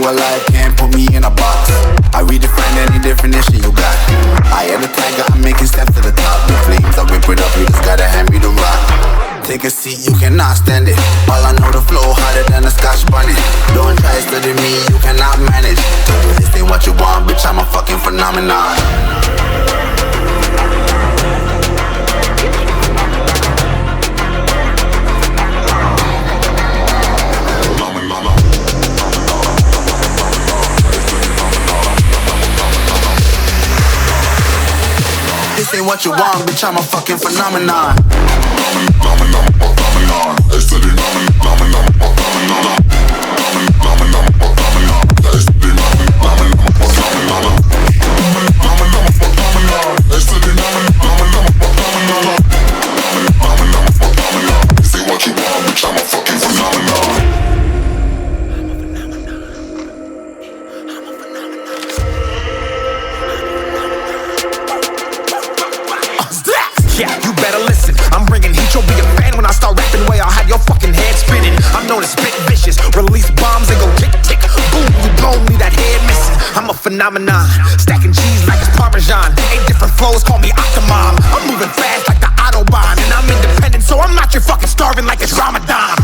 a life, can't put me in a box. I redefine any definition you got. I am the tiger, I'm making steps to the top. The flames, I whip it up, you just gotta hand me the rock. Take a seat, you cannot stand it. All I know, the flow harder than a Scotch bunny. Don't try study me, you cannot manage. This ain't what you want, bitch, I'm a fucking phenomenon. This ain't what you want, bitch, I'm a fucking phenomenon. Yeah, you better listen. I'm bringing heat, you'll be a fan when I start rapping. Way I'll have your fucking head spinning. I'm known as spit vicious, release bombs and go tick tick. Boom, you blown me that head missing. I'm a phenomenon, stacking cheese like it's Parmesan. 8 different flows, call me Octomom. I'm moving fast like the Autobahn, and I'm independent, so I'm not your fucking starving like it's Ramadan.